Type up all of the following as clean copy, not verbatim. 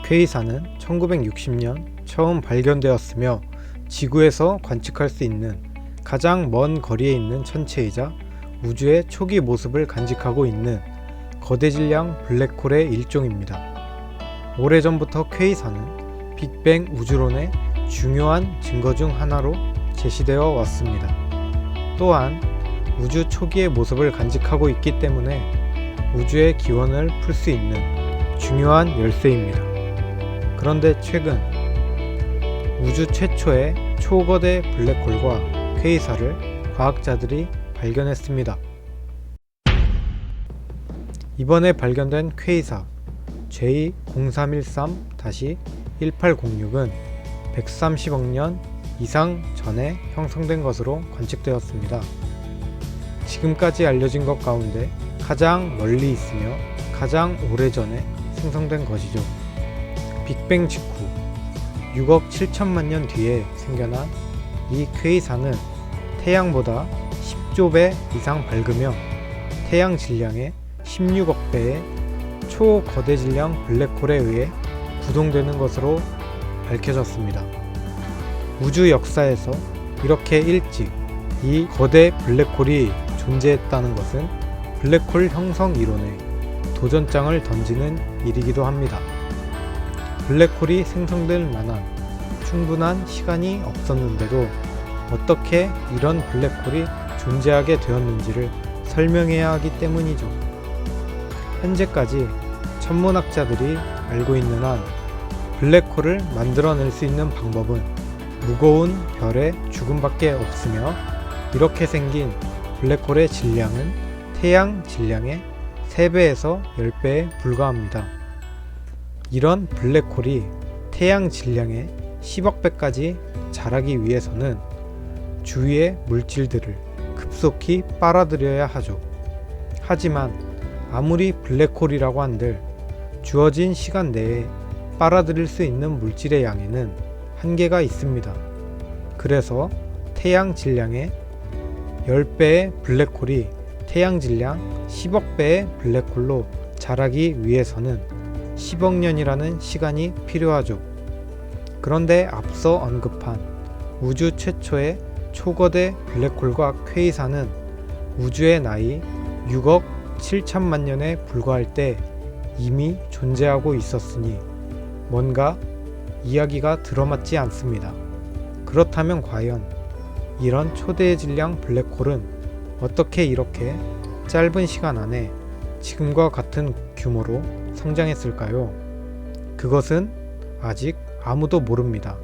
퀘이사는 1960년 처음 발견되었으며 지구에서 관측할 수 있는 가장 먼 거리에 있는 천체이자 우주의 초기 모습을 간직하고 있는 거대 질량 블랙홀의 일종입니다. 오래전부터 퀘이사는 빅뱅 우주론의 중요한 증거 중 하나로 제시되어 왔습니다. 또한 우주 초기의 모습을 간직하고 있기 때문에 우주의 기원을 풀 수 있는 중요한 열쇠입니다. 그런데 최근 우주 최초의 초거대 블랙홀과 퀘이사를 과학자들이 발견했습니다. 이번에 발견된 퀘이사 J0313-1806은 130억 년 이상 전에 형성된 것으로 관측되었습니다. 지금까지 알려진 것 가운데 가장 멀리 있으며 가장 오래전에 생성된 것이죠. 빅뱅 직후 6억 7천만 년 뒤에 생겨난 이 퀘이사는 태양보다 10조 배 이상 밝으며 태양 질량의 16억 배의 초거대 질량 블랙홀에 의해 구동되는 것으로 밝혀졌습니다. 우주 역사에서 이렇게 일찍 이 거대 블랙홀이 존재했다는 것은 블랙홀 형성 이론에 도전장을 던지는 일이기도 합니다. 블랙홀이 생성될 만한 충분한 시간이 없었는데도 어떻게 이런 블랙홀이 존재하게 되었는지를 설명해야 하기 때문이죠. 현재까지 천문학자들이 알고 있는 한 블랙홀을 만들어낼 수 있는 방법은 무거운 별의 죽음밖에 없으며 이렇게 생긴 블랙홀의 질량은 태양 질량의 3배에서 10배에 불과합니다. 이런 블랙홀이 태양 질량의 10억 배까지 자라기 위해서는 주위의 물질들을 급속히 빨아들여야 하죠. 하지만 아무리 블랙홀이라고 한들 주어진 시간 내에 빨아들일 수 있는 물질의 양에는 한계가 있습니다. 그래서 태양 질량의 10배의 블랙홀이 태양 질량 10억 배의 블랙홀로 자라기 위해서는 10억 년이라는 시간이 필요하죠. 그런데 앞서 언급한 우주 최초의 초거대 블랙홀과 퀘이사는 우주의 나이 6억 7천만 년에 불과할 때 이미 존재하고 있었으니 뭔가 이야기가 들어맞지 않습니다. 그렇다면 과연 이런 초대 질량 블랙홀은 어떻게 이렇게 짧은 시간 안에 지금과 같은 규모로 성장했을까요? 그것은 아직 아무도 모릅니다.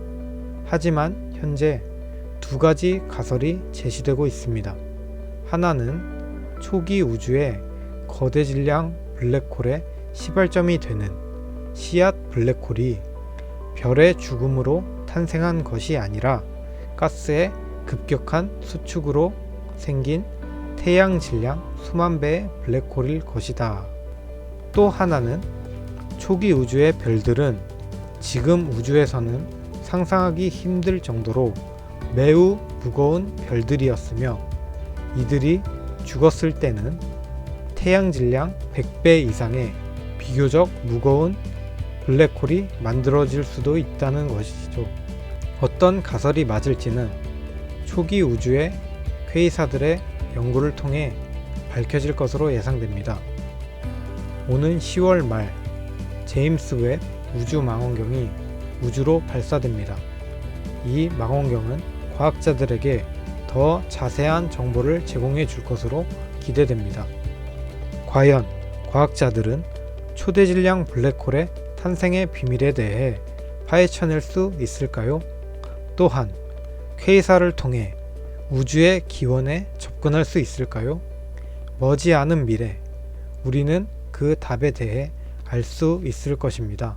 하지만 현재 두 가지 가설이 제시되고 있습니다. 하나는 초기 우주의 거대 질량 블랙홀의 시발점이 되는 씨앗 블랙홀이 별의 죽음으로 탄생한 것이 아니라 가스의 급격한 수축으로 생긴 태양 질량 수만 배의 블랙홀일 것이다. 또 하나는 초기 우주의 별들은 지금 우주에서는 상상하기 힘들 정도로 매우 무거운 별들이었으며 이들이 죽었을 때는 태양 질량 100배 이상의 비교적 무거운 블랙홀이 만들어질 수도 있다는 것이죠. 어떤 가설이 맞을지는 초기 우주의 퀘이사들의 연구를 통해 밝혀질 것으로 예상됩니다. 오는 10월 말 제임스 웹 우주 망원경이 우주로 발사됩니다. 이 망원경은 과학자들에게 더 자세한 정보를 제공해 줄 것으로 기대됩니다. 과연 과학자들은 초대 질량 블랙홀의 탄생의 비밀에 대해 파헤쳐낼 수 있을까요? 또한 퀘이사를 통해 우주의 기원에 접근할 수 있을까요? 머지않은 미래 우리는 그 답에 대해 알 수 있을 것입니다.